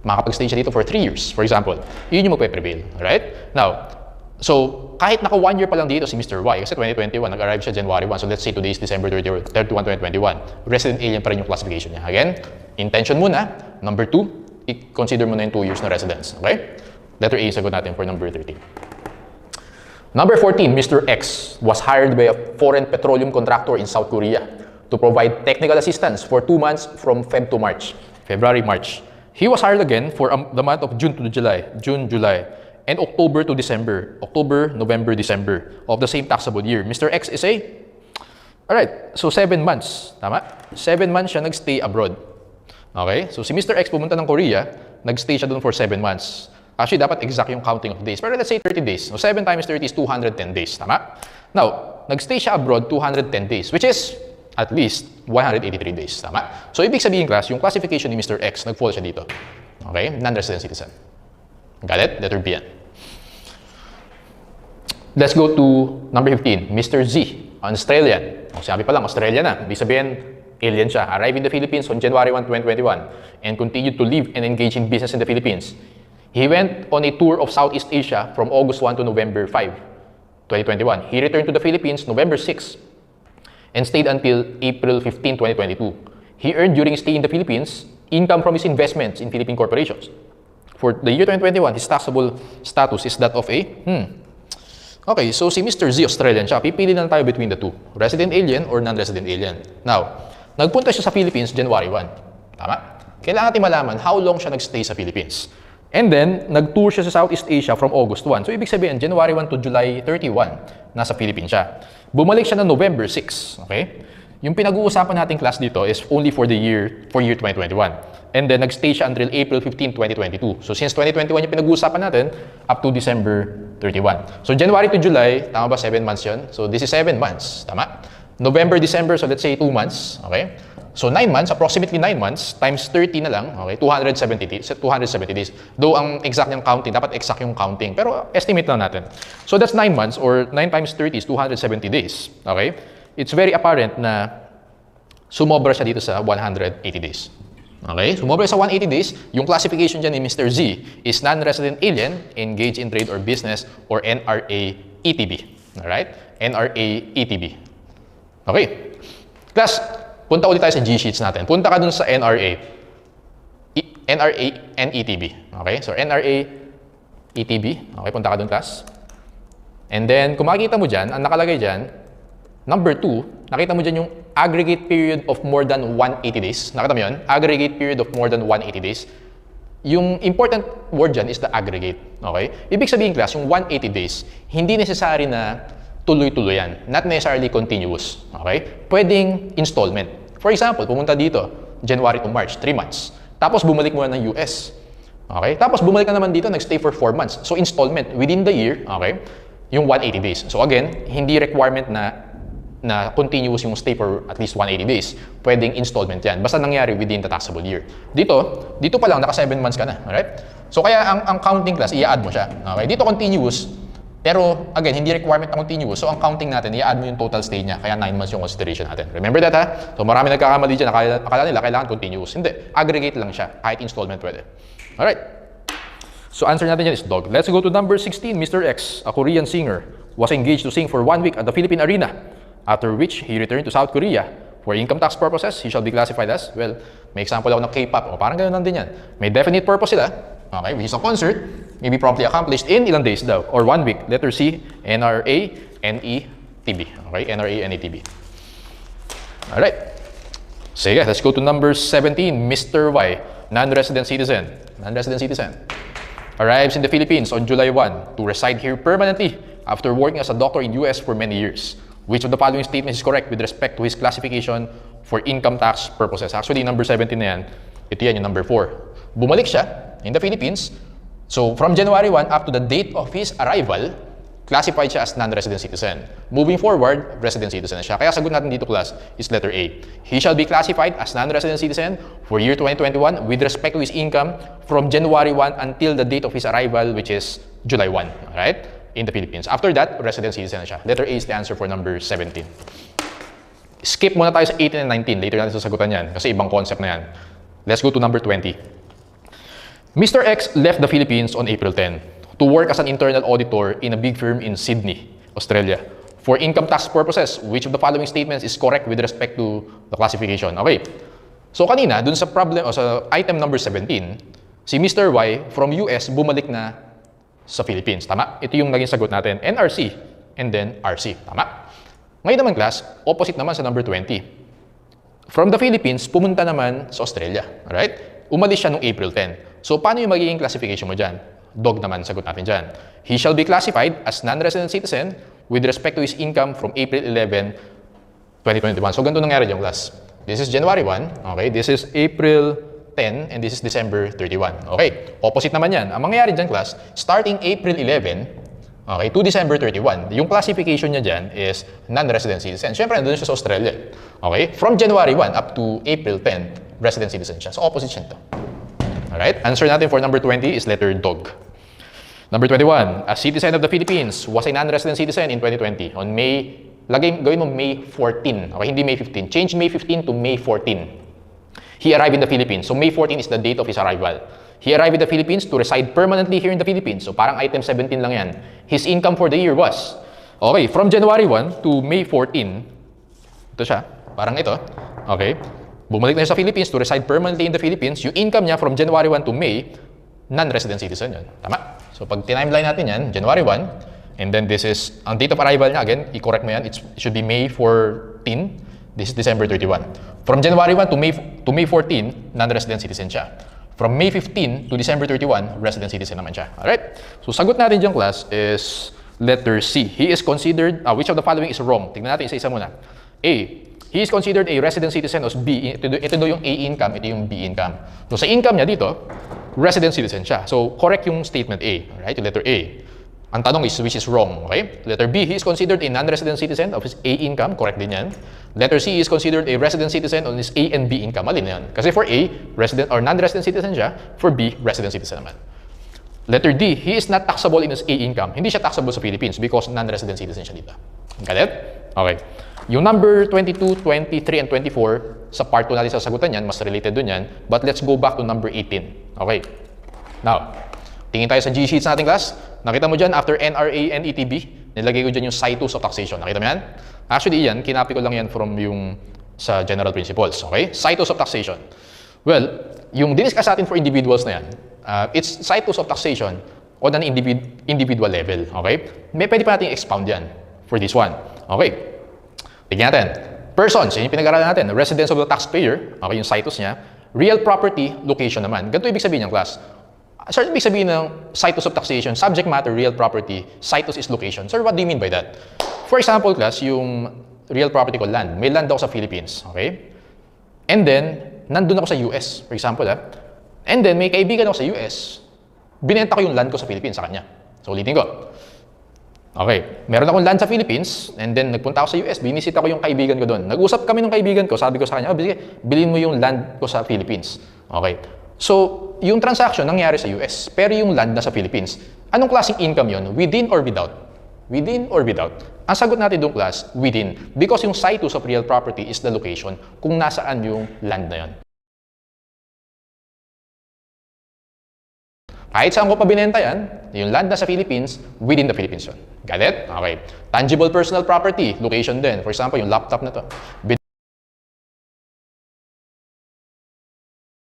makakapag-stay siya dito for 3 years, for example. Yun yung magpe-prevail. Right? Now, so, kahit naka 1 year pa lang dito si Mr. Y, kasi 2021, nag-arrive siya January 1, so let's say today is December 31, 2021. Resident alien pa rin yung classification niya. Again, intention muna. Number 2, i-consider mo na yung 2 years na residence. Okay? Letter A, sagot natin for number 13. Number 14, Mr. X was hired by a foreign petroleum contractor in South Korea to provide technical assistance for 2 months from February, March. He was hired again for the month of June, July, and October to December, October, November, December of the same taxable year. Mr. X is a, alright, so 7 months, tama? 7 months siya nag-stay abroad. Okay? So, si Mr. X pumunta ng Korea, nag-stay siya doon for 7 months. Actually, dapat exact yung counting of days. Pero let's say 30 days. So, 7 times 30 is 210 days. Tama? Now, nag-stay siya abroad 210 days, which is at least 183 days. Tama? So, ibig sabihin class, yung classification ni Mr. X, nag-fall siya dito. Okay? Non-resident citizen. Got it? Letter B yan. Let's go to number 15. Mr. Z, Australian. Sabi pa lang, Australian na. Ibig sabihin, alien siya. Arrived in the Philippines on January 1, 2021 and continued to live and engage in business in the Philippines. He went on a tour of Southeast Asia from August 1 to November 5, 2021. He returned to the Philippines November 6 and stayed until April 15, 2022. He earned during his stay in the Philippines income from his investments in Philippine corporations. For the year 2021, his taxable status is that of a, okay, so si Mr. Z, Australian siya. Pipili na lang tayo between the two. Resident alien or non-resident alien. Now, nagpunta siya sa Philippines January 1. Tama? Kailangan natin malaman how long siya nagstay sa Philippines. And then, nag-tour siya sa Southeast Asia from August 1. So, ibig sabihin, January 1 to July 31, nasa Philippines siya. Bumalik siya na November 6. Okay? Yung pinag-uusapan nating class dito is only for year 2021. And then, nag-stay siya until April 15, 2022. So, since 2021 yung pinag-uusapan natin, up to December 31. So, January to July, tama ba 7 months yun? So, this is 7 months. Tama? November, December, so let's say 2 months. Okay? So 9 months, approximately 9 months, times 30 na lang, okay, 270 days. Though ang exact yung counting, dapat exact yung counting. Pero estimate lang natin. So that's 9 months, or 9 times 30 is 270 days. Okay? It's very apparent na sumobra siya dito sa 180 days. Okay? Sumobra sa 180 days, yung classification dyan ni Mr. Z is non-resident alien, engaged in trade or business, or NRA-ETB. Alright? NRA-ETB. Okay? Class, punta ulit tayo sa G-sheets natin. Punta ka dun sa NRA. NRA and ETB. Okay? So, NRA, ETB. Okay, punta ka dun, class. And then, kung makikita mo dyan, ang nakalagay dyan, number 2, nakita mo dyan yung aggregate period of more than 180 days. Nakita mo yun? Aggregate period of more than 180 days. Yung important word dyan is the aggregate. Okay? Ibig sabihin, class, yung 180 days, hindi necessary na tuloy-tuloy yan. Not necessarily continuous. Okay? Pwedeng installment. For example, pumunta dito, January to March, 3 months. Tapos bumalik mo na ng US. Okay? Tapos bumalik ka naman dito, nagstay for 4 months. So installment within the year, okay? Yung 180 days. So again, hindi requirement na continuous yung stay for at least 180 days. Pwedeng installment yan. Basta nangyari within the taxable year. Dito pa lang, naka 7 months ka na. Alright? So kaya ang counting class, i-add mo siya. Okay? Dito continuous. Pero, again, hindi requirement na continuous. So, ang counting natin, i-add mo yung total stay niya. Kaya 9 months yung consideration natin. Remember that, ha? So, marami nagkakamali dyan. Akala nila, kailangan continuous. Hindi. Aggregate lang siya. Kahit installment pwede. Alright. So, answer natin yan is dog. Let's go to number 16. Mr. X, a Korean singer, was engaged to sing for 1 week at the Philippine Arena. After which, he returned to South Korea. For income tax purposes, he shall be classified as, well, may example ako ng K-pop. O, parang gano'n lang din yan. May definite purpose sila. Okay, which is a concert, may be promptly accomplished in ilang days daw, or 1 week. Letter C, NRA, NETB. Okay, NRA, NETB. Alright. Sige, let's go to number 17. Mr. Y, non-resident citizen. Non-resident citizen. Arrives in the Philippines on July 1 to reside here permanently after working as a doctor in US for many years. Which of the following statements is correct with respect to his classification for income tax purposes? Actually, number 17 na yan. Ito yan, yung number 4. Bumalik siya in the Philippines. So, from January 1 up to the date of his arrival, classified siya as non-resident citizen. Moving forward, resident citizen na siya. Kaya sagot natin dito, class, is letter A. He shall be classified as non-resident citizen for year 2021 with respect to his income from January 1 until the date of his arrival, which is July 1. Alright? In the Philippines. After that, resident citizen na siya. Letter A is the answer for number 17. Skip muna tayo sa 18 and 19. Later natin sasagutan yan kasi ibang concept na yan. Let's go to number 20. Mr. X left the Philippines on April 10 to work as an internal auditor in a big firm in Sydney, Australia. For income tax purposes, which of the following statements is correct with respect to the classification? Okay. So kanina, dun sa problem o sa item number 17, si Mr. Y from US bumalik na sa Philippines. Tama? Ito yung naging sagot natin. NRC and then RC. Tama? Ngayon naman, class, opposite naman sa number 20. From the Philippines, pumunta naman sa Australia. Alright? Umalis siya noong April 10. So, paano yung magiging classification mo dyan? Dog naman, sagot natin dyan. He shall be classified as non-resident citizen with respect to his income from April 11, 2021. So, ganito nangyari dyan, class. This is January 1. Okay? This is April 10 and this is December 31. Okay? Opposite naman yan. Ang mangyayari dyan, class, starting April 11, okay, to December 31, yung classification niya dyan is non-resident citizen. Siyempre, nandun siya sa Australia. Okay? From January 1 up to April 10, resident citizen siya. So, opposite siya ito. Alright? Answer natin for number 20 is letter dog. Number 21, a citizen of the Philippines was a non-resident citizen in 2020 on May, gawin mo May 14. Okay? Hindi May 15. Change May 15 to May 14. He arrived in the Philippines. So, May 14 is the date of his arrival. He arrived in the Philippines to reside permanently here in the Philippines. So, parang item 17 lang yan. His income for the year was, okay, from January 1 to May 14, ito siya, parang ito, okay, bumalik na siya sa Philippines to reside permanently in the Philippines, yung income niya from January 1 to May, non-resident citizen yun. Tama? So pag timeline natin yan, January 1, and then this is, ang date of arrival niya, again, i-correct mo yan, it should be May 14, this is December 31. From January 1 to May 14, non-resident citizen siya. From May 15 to December 31, resident citizen naman siya. Alright? So sagot natin dyan, class, is letter C. He is considered, which of the following is wrong? Tignan natin isa-isa muna. A, he is considered a resident citizen, or B, ito daw yung A income, ito yung B income. So sa income niya dito, resident citizen siya. So correct yung statement A, right? Yung letter A. Ang tanong is which is wrong, okay? Letter B, he is considered a non-resident citizen of his A income, correct din yan. Letter C, he is considered a resident citizen on his A and B income, mali na yan. Kasi for A, resident or non-resident citizen siya, for B, resident citizen naman. Letter D, he is not taxable in his A income. Hindi siya taxable sa Philippines because non-resident citizen siya dito. Got it? Okay. Yung number 22, 23, and 24, sa part 2 natin sasagutan yan, mas related dun yan. But let's go back to number 18. Okay. Now, tingin tayo sa G-sheets natin, class. Nakita mo dyan, after NRA and ETB, nilagay ko dyan yung Citus of taxation. Nakita mo yan? Actually, yan, kinapi ko lang yan from yung sa general principles. Okay? Citus of taxation. Well, yung diniscuss natin for individuals na yan, it's Citus of taxation on an individual level. Okay? May pwede pa natin expound yan for this one. Okay? Tignan natin. Persons, yun yung pinag-aralan natin. Residence of the taxpayer, okay, yung Citus niya. Real property, location naman. Ganito ibig sabihin ng class. Sir, ibig sabihin ng Citus of taxation, subject matter, real property, Citus is location. Sir, what do you mean by that? For example, class, yung real property ko, land. May land ako sa Philippines, okay? And then, nandun ako sa US, for example, And then, may kaibigan ako sa US, binenta ko yung land ko sa Philippines sa kanya. So, ulitin ko. Okay, meron akong land sa Philippines, and then nagpunta ako sa US, binisita ko yung kaibigan ko doon. Nag-usap kami ng kaibigan ko, sabi ko sa kanya, bilhin mo yung land ko sa Philippines. Okay. So, yung transaction nangyari sa US, pero yung land na sa Philippines. Anong klaseng income yun? Within or without? Within or without? Ang sagot natin doon, class, within. Because yung Citus of real property is the location kung nasaan yung land na yun. Kahit saan ko pa binenta yan, yung land na sa Philippines, within the Philippines yun. Got it? Okay. Tangible personal property, location din. For example, yung laptop na to.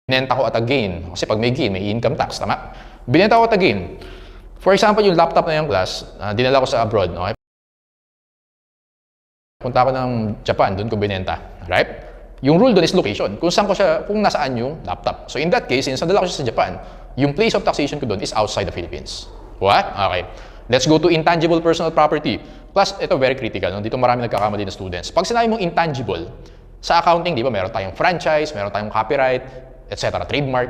Binenta ko at a gain. Kasi pag may gain, may income tax. Tama? Binenta ko at a gain. For example, yung laptop na yung class, dinala ko sa abroad. Okay? Punta ako ng Japan, doon ko binenta. Right? Yung rule doon is location. Kung saan ko siya, kung nasaan yung laptop. So in that case, since nadala ko siya sa Japan, yung place of taxation ko doon is outside the Philippines. What? Okay. Let's go to intangible personal property. Plus, ito very critical. No? Dito marami nagkakamali na students. Pag sinabi mong intangible, sa accounting, di ba, meron tayong franchise, meron tayong copyright, etc., trademark.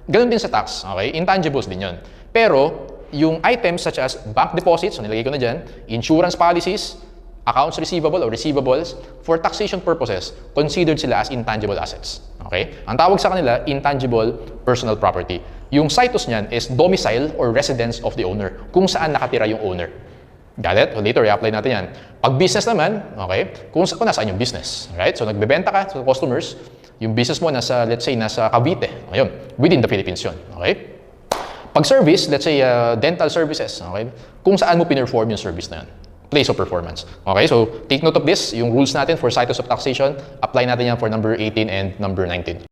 Ganun din sa tax. Okay? Intangibles din yun. Pero, yung items such as bank deposits, so nilagay ko na dyan, insurance policies, accounts receivable or receivables, for taxation purposes, considered sila as intangible assets. Okay? Ang tawag sa kanila, intangible personal property. Yung Citus niyan is domicile or residence of the owner, kung saan nakatira yung owner. Got it? So later, i-apply natin yan. Pag business naman, okay, kung nasaan yung business. Right? So nagbebenta ka sa customers, yung business mo nasa, let's say, nasa Cavite. Ayun, within the Philippines yun. Okay? Pag service, let's say, dental services. Okay? Kung saan mo pinerform yung service na yun. Place of performance. Okay, so take note of this. Yung rules natin for Citus of taxation, apply natin yan for number 18 and number 19.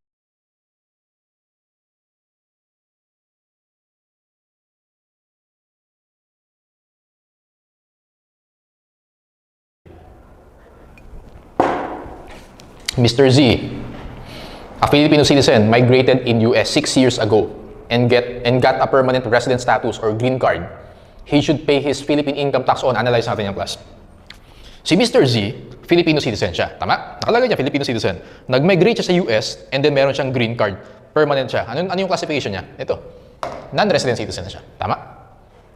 Mr. Z, a Filipino citizen, migrated in US 6 years ago and got a permanent resident status or green card. He should pay his Philippine income tax on. Analyze natin yung class. Si Mr. Z, Filipino citizen siya. Tama? Nakalagay niya, Filipino citizen. Nag-migrate siya sa US and then meron siyang green card. Permanent siya. Ano yung classification niya? Ito. Non-resident citizen na siya. Tama?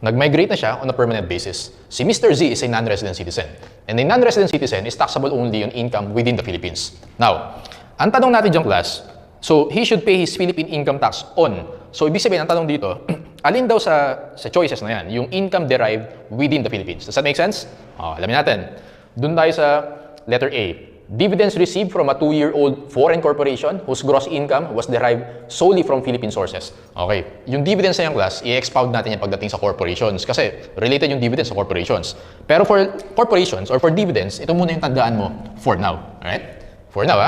Nag-migrate na siya on a permanent basis. Si Mr. Z is a non-resident citizen. And a non-resident citizen is taxable only on income within the Philippines. Now, ang tanong natin diyang class, so he should pay his Philippine income tax on. So, ibig sabihin, ang tanong dito, alin daw sa choices na yan, yung income derived within the Philippines. Does that make sense? Alamin natin. Doon tayo sa letter A. Dividends received from a 2-year-old foreign corporation whose gross income was derived solely from Philippine sources. Okay. Yung dividends na yung class, i-expound natin yung pagdating sa corporations kasi related yung dividends sa corporations. Pero for corporations or for dividends, ito muna yung tandaan mo for now. Alright? For now,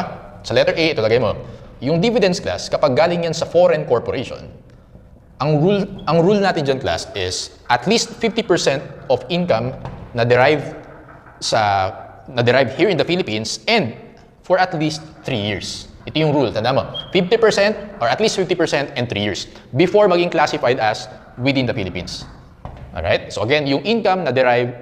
Sa letter A, ito lagay mo. Yung dividends class, kapag galing yan sa foreign corporation, ang rule natin dyan class is at least 50% of income na derive here in the Philippines and for at least 3 years. Ito yung rule, tanda mo. 50% or at least 50% and 3 years before maging classified as within the Philippines. Alright? So again, yung income na derive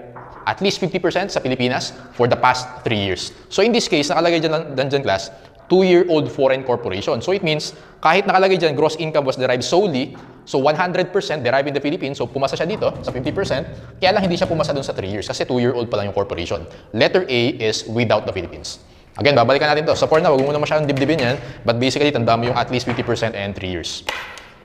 at least 50% sa Pilipinas for the past 3 years. So in this case, nakalagay dyan class, 2-year-old foreign corporation. So it means, kahit nakalagay dyan, gross income was derived solely, so 100% derived in the Philippines, so pumasa siya dito sa 50%, kaya lang hindi siya pumasa dun sa 3 years kasi 2-year-old pa lang yung corporation. Letter A is without the Philippines. Again, babalikan natin to. So for now, wag mo na masyadong dibdibin yan, but basically, tanda mo yung at least 50% and 3 years.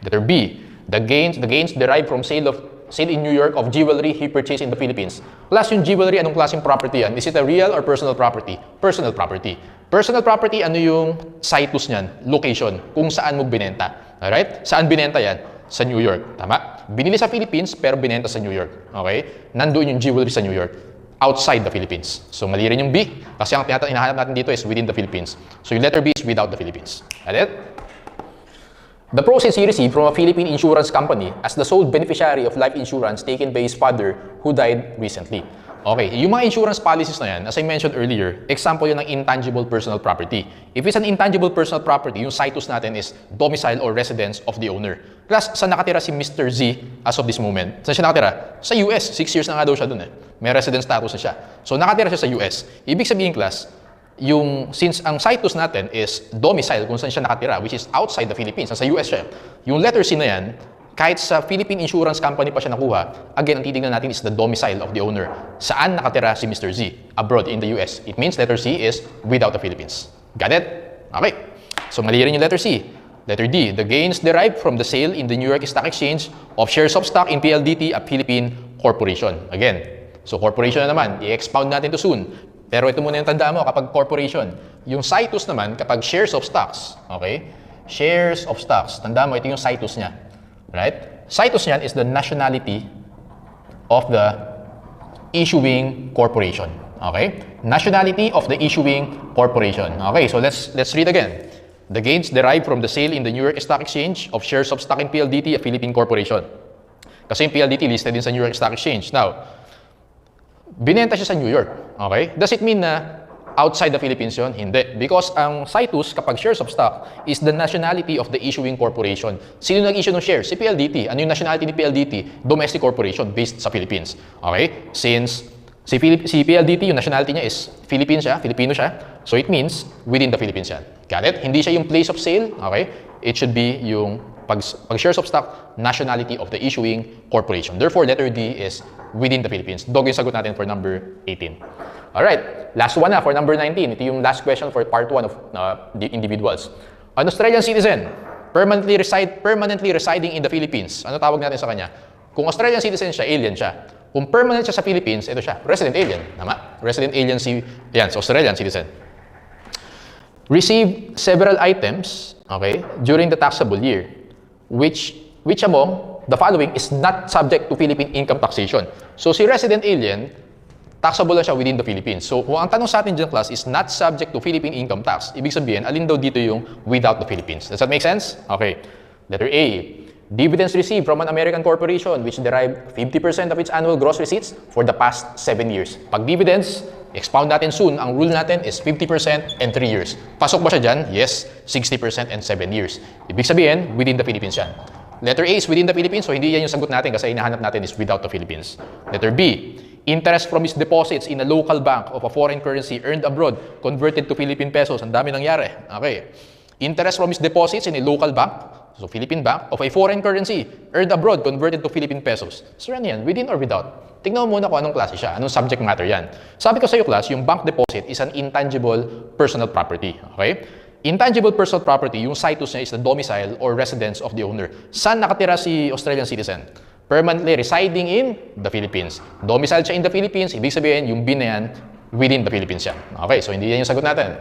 Letter B, the gains derived from sale in New York of jewelry he purchased in the Philippines. Plus yung jewelry, anong klaseng property yan? Is it a real or personal property? Personal property. Personal property, ano yung situs niyan? Location, kung saan mo binenta. Alright? Saan binenta yan? Sa New York. Tama? Binili sa Philippines, pero binenta sa New York. Okay? Nandoon yung jewelry sa New York. Outside the Philippines. So, mali rin yung B. Kasi ang hinahanap natin dito is within the Philippines. So, yung letter B is without the Philippines. Got it? The proceeds he received from a Philippine insurance company as the sole beneficiary of life insurance taken by his father who died recently. Okay, yung mga insurance policies na yan, as I mentioned earlier, example yun ng intangible personal property. If it's an intangible personal property, yung situs natin is domicile or residence of the owner. Plus, saan nakatira si Mr. Z as of this moment? Saan siya nakatira? Sa US. 6 years na nga daw siya dun eh. May residence status na siya. So, nakatira siya sa US. Ibig sabihin, class, since ang situs natin is domicile kung saan siya nakatira, which is outside the Philippines, sa US siya, yung letter C na yan, kahit sa Philippine Insurance Company pa siya nakuha, again, ang titignan natin is the domicile of the owner. Saan nakatira si Mr. Z? Abroad, in the US. It means letter C is without the Philippines. Got it? Okay. So, mali rin yung letter C. Letter D, the gains derived from the sale in the New York Stock Exchange of shares of stock in PLDT, a Philippine corporation. Again, so corporation na naman, i-expound natin to soon. Pero ito muna yung tandaan mo kapag corporation. Yung situs naman, kapag shares of stocks, okay? Shares of stocks, tandaan mo, ito yung situs niya. Right? Situs niyan is the nationality of the issuing corporation. Okay? Nationality of the issuing corporation. Okay, so let's read again. The gains derived from the sale in the New York Stock Exchange of shares of stock in PLDT, a Philippine corporation. Kasi yung PLDT listed din sa New York Stock Exchange. Now, binenta siya sa New York. Okay? Does it mean na outside the Philippines yun? Hindi. Because ang situs, kapag shares of stock, is the nationality of the issuing corporation. Sino nag-issue ng shares? Si PLDT. Ano yung nationality ni PLDT? Domestic corporation based sa Philippines. Okay? Since si PLDT, yung nationality niya is Filipino siya. So it means within the Philippines yan. Got it? Hindi siya yung place of sale. Okay? It should be yung pag shares of stock, nationality of the issuing corporation. Therefore, letter D is within the Philippines. Dog yung sagot natin for number 18. Alright, last one na for number 19. Ito yung last question for part 1 of the individuals. An Australian citizen permanently residing in the Philippines. Ano tawag natin sa kanya? Kung Australian citizen siya, alien siya. Kung permanent siya sa Philippines, ito siya, resident alien. Tama? Resident alien so Australian citizen. Receive several items, okay, during the taxable year, which among the following is not subject to Philippine income taxation. So si resident alien, taxable lang siya within the Philippines. So, kung ang tanong sa atin dyan, class, is not subject to Philippine income tax, ibig sabihin, alin daw dito yung without the Philippines. Does that make sense? Okay. Letter A, dividends received from an American corporation which derived 50% of its annual gross receipts for the past 7 years. Pag dividends, expound natin soon, ang rule natin is 50% and 3 years. Pasok ba siya dyan? Yes, 60% and 7 years. Ibig sabihin, within the Philippines yan. Letter A is within the Philippines, so hindi yan yung sagot natin kasi hinahanap natin is without the Philippines. Letter B, interest from his deposits in a local bank of a foreign currency earned abroad, converted to Philippine pesos. Ang dami nangyari. Okay. Interest from his deposits in a local bank, so Philippine bank, of a foreign currency earned abroad, converted to Philippine pesos. So ano yan? Within or without? Tignan mo muna kung anong klase siya. Anong subject matter yan. Sabi ko sa iyo, class, yung bank deposit is an intangible personal property. Okay? Intangible personal property, yung situs niya is the domicile or residence of the owner. Saan nakatira si Australian citizen? Permanently residing in the Philippines. Domicile siya in the Philippines, ibig sabihin, yung bin na yan, within the Philippines yan. Okay, so hindi yan yung sagot natin.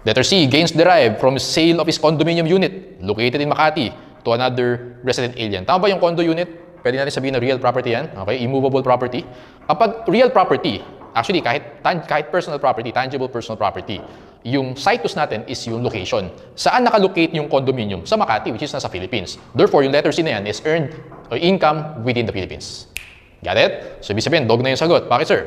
Letter C, gains derived from sale of his condominium unit located in Makati to another resident alien. Tama ba yung condo unit? Pwede natin sabihin na real property yan. Okay, immovable property. Kapag real property, Actually, kahit personal property, tangible personal property, yung situs natin is yung location. Saan nakalocate yung condominium? Sa Makati, which is nasa Philippines. Therefore, yung letter C na yan is earned or income within the Philippines. Got it? So, ibig sabihin, dog na yung sagot. Bakit, sir?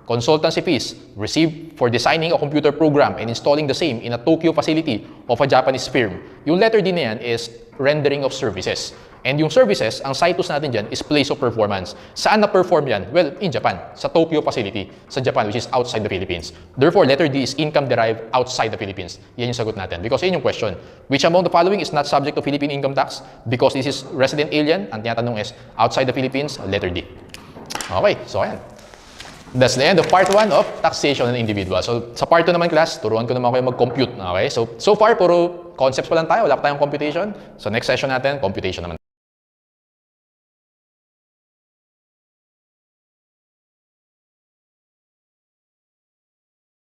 Consultancy fees received for designing a computer program and installing the same in a Tokyo facility of a Japanese firm. Yung letter D na yan is rendering of services. And yung services, ang situs natin dyan is place of performance. Saan na-perform yan? Well, in Japan. Sa Tokyo facility, sa Japan, which is outside the Philippines. Therefore, letter D is income derived outside the Philippines. Yan yung sagot natin. Because yun yung question. Which among the following is not subject to Philippine income tax? Because this is resident alien. Ang tinatanong is outside the Philippines, letter D. Okay, so ayan. That's the end of part 1 of taxation and individual. So, sa part 2 naman class, turuan ko naman kayo mag-compute. Okay? So far, puro concepts pa lang tayo. Wala pa tayong computation. So, next session natin, computation naman.